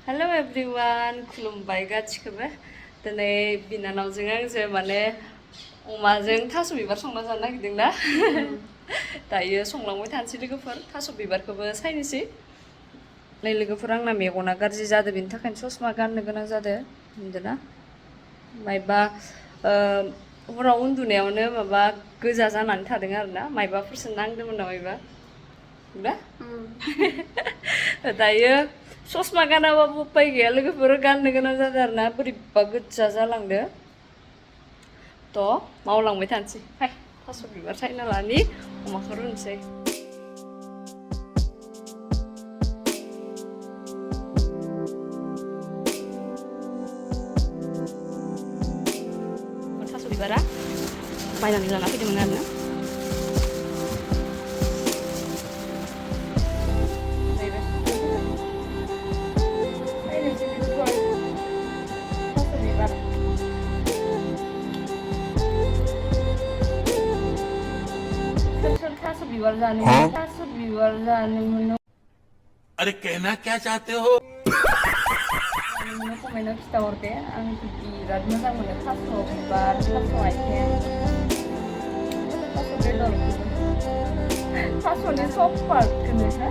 हेल' everyone खुलुमबाय गासिखौबो दिनै बिनानावजों आंजों माने अमाजों थास' बिबार संना जानो नागिरदोंना दायो संलांबाय थानोसै लोगोफोर थास' बिबारखौबो सायनोसै नै लोगोफोर आंना मेगना गाज्रि जादों बेनि थाखायनो ससमा गाननो गोनां जादों नुदोंना मायबा हराव उन्दुनायावनो माबा गोजा जानानै थादों आरोना मायबाफोरसो नांदोंमोन नामायबा दा दायो ससमा गानाबाबो उपाय गैया लोगोफोर गाननो गोनां जादों आरोना बोरैबा गोजा जालांदो थ' मावलांबाय थानोसै फाय थास' बिबार सायना लानि अमाखौ रुनोसै थास' बिबारा बायनानै लाना फैदोंमोन आरोना अरे कहना क्या चाहते हो कमेन्टआव खिथाहरदे आं बिराद मोजां मोनो थास' बिबार थास' आथिं थास' बेदर थास'नि सब पार्टखौनो हो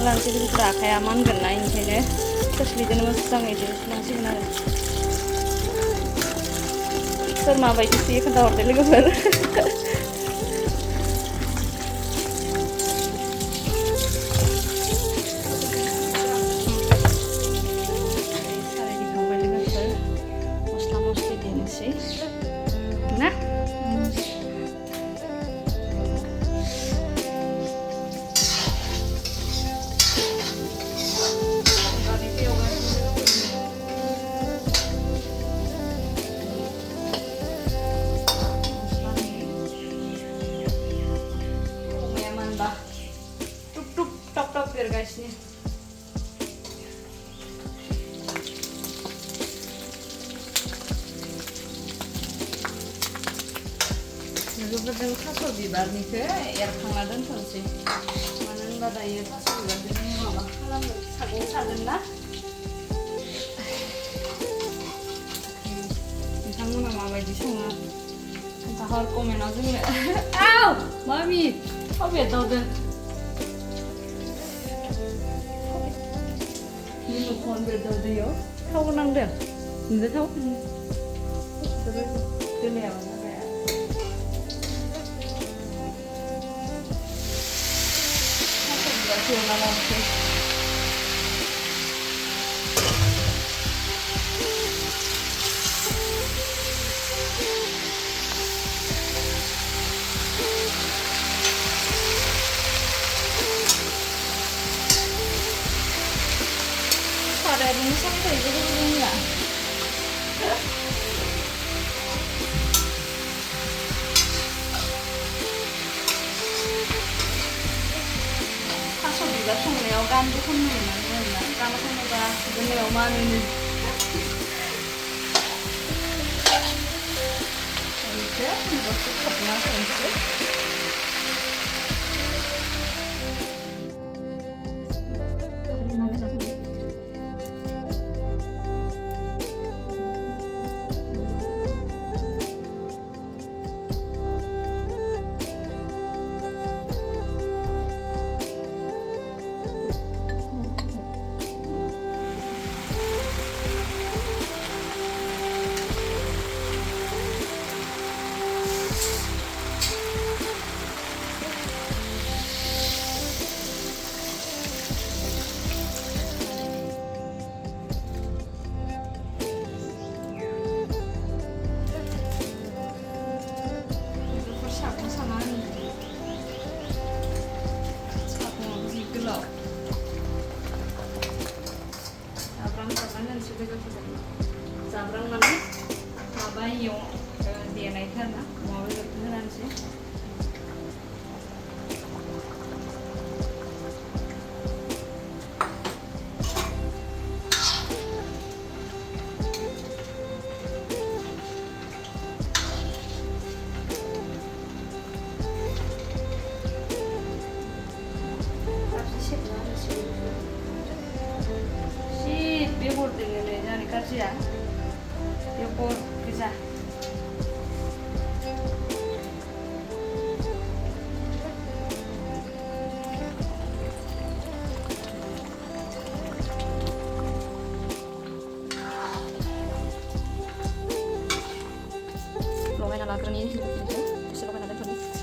लांसै लोगोफोरा आखाया मानगोन ना ओंखायनो खोस्लिजोंनो मोजाङै दिहुननांसिगोन आरो सोर माबायदि सुयो खोन्थाहरदो लोगोफोर साराय दिखांबाय लोगोफोर मस्ला मस्लि देनोसै ना बेरगासिनो लोगोफोरजों थास' बिबारनिखौ एरखांना दोनथ'नोसै मानो होनबा दायो थास' बिबारजों माबा खालामगोन सागं सागोन ना नोंथांमोना माबायदि सङो खोन्थाहर कमेन्टआव जोंनो आव मामि थाव बेरदावदों Kon berdoa tahu nang deh, nggak tahu. Terus dunia mana kayak? Apa juga sih nama sih? Ini sampai jadi enggak? थास' बिबार संनायाव गानबो खननो मोनानो आरोना गान खनोबा गोदोनायाव मानोनो बेखौ खोबना संसै जाब्रां माने माबा इयाव देनायखौ आरोना अमा बेदरखौ होनानैसै बेगर दोङो नै जोंहानि गाज्रिया बेगर गोजा लगायना लाग्रोनि एसे लगायना दोनथ'नि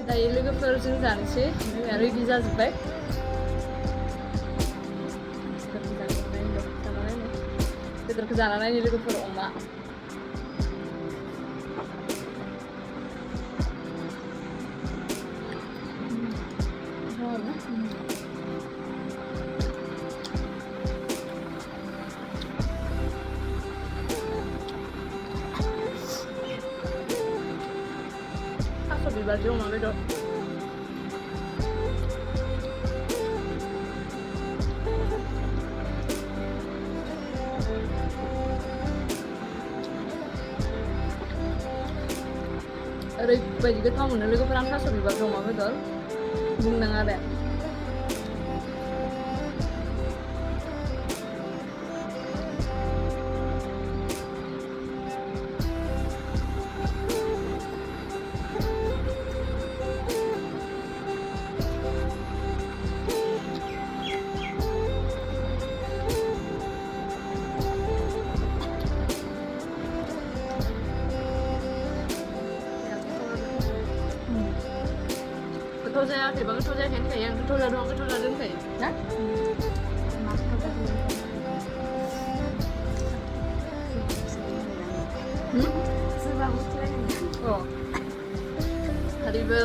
दायो लोगोफोरजों जानोसै जोंना रेडि जाजोब्बाय बेदरखौ जाना नायनि लोगोफोर अमा थास' बिबारजों अमा बेदर ओरैबायदि गोथाव मोनो लोगोफोर आं थास' बिबारजों अमा बेदर बुंनाङा आरो गोथाव जायाखैबा गोथाव जायाखै होनखायो आं गोथाव जादों गोथाव जादों होनखायो ना बेबो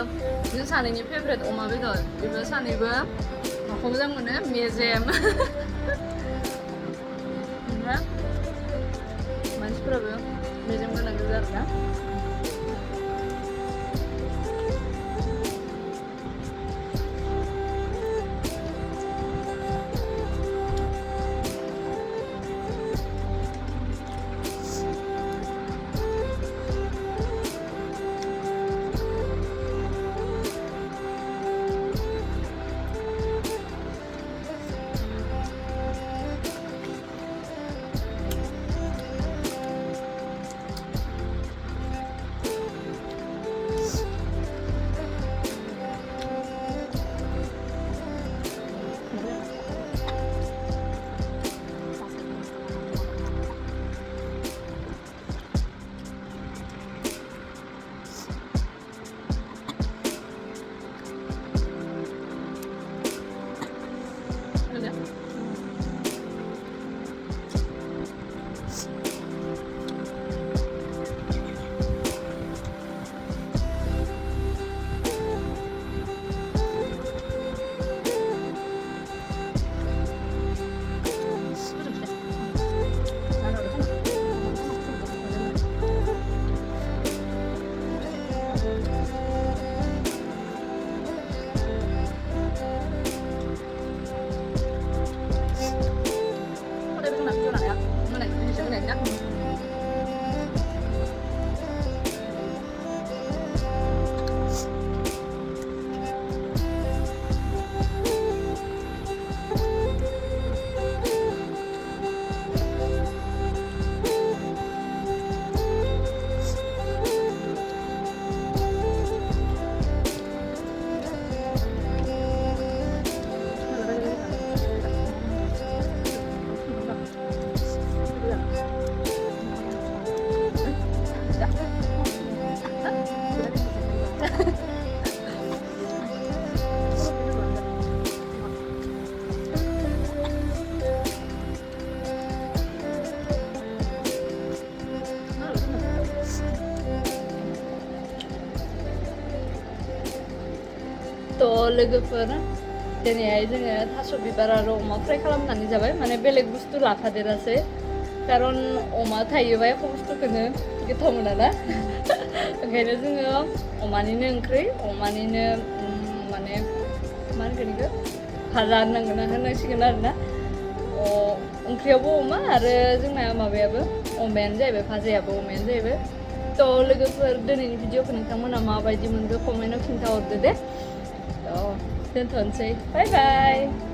जों सानैनि फेभरेट अमा बेदर बेबो सानैबो माखौ मोजां मोनो मेजेम ओमफ्राय मानसिफोराबो मेजेम गोनां गोजा आरोना लोगोफोर दिनैहाय जोङो थास' बिबार आरो अमा फ्राय खालामनानै जाबाय माने बेलेग बुस्थु लाफादेरासै खारन अमा थायोबा एख' बुस्थुखौनो गोथाव मोना ना ओंखायनो जोङो अमानिनो ओंख्रि अमानिनो माने मा होनगोन बेखौ भाजा होननांसिगोन आरोना ओंख्रियावबो अमा आरो जोंना माबायाबो अमायानो जाहैबाय भाजायाबो अमायानो जाहैबाय थ' लोगोफोर दिनैनि भिडिअखौ नोंथांमोना माबायदि मोनखो कमेन्टआव खिन्थाहरदो दे थ' दोनथ'नोसै बाय बाय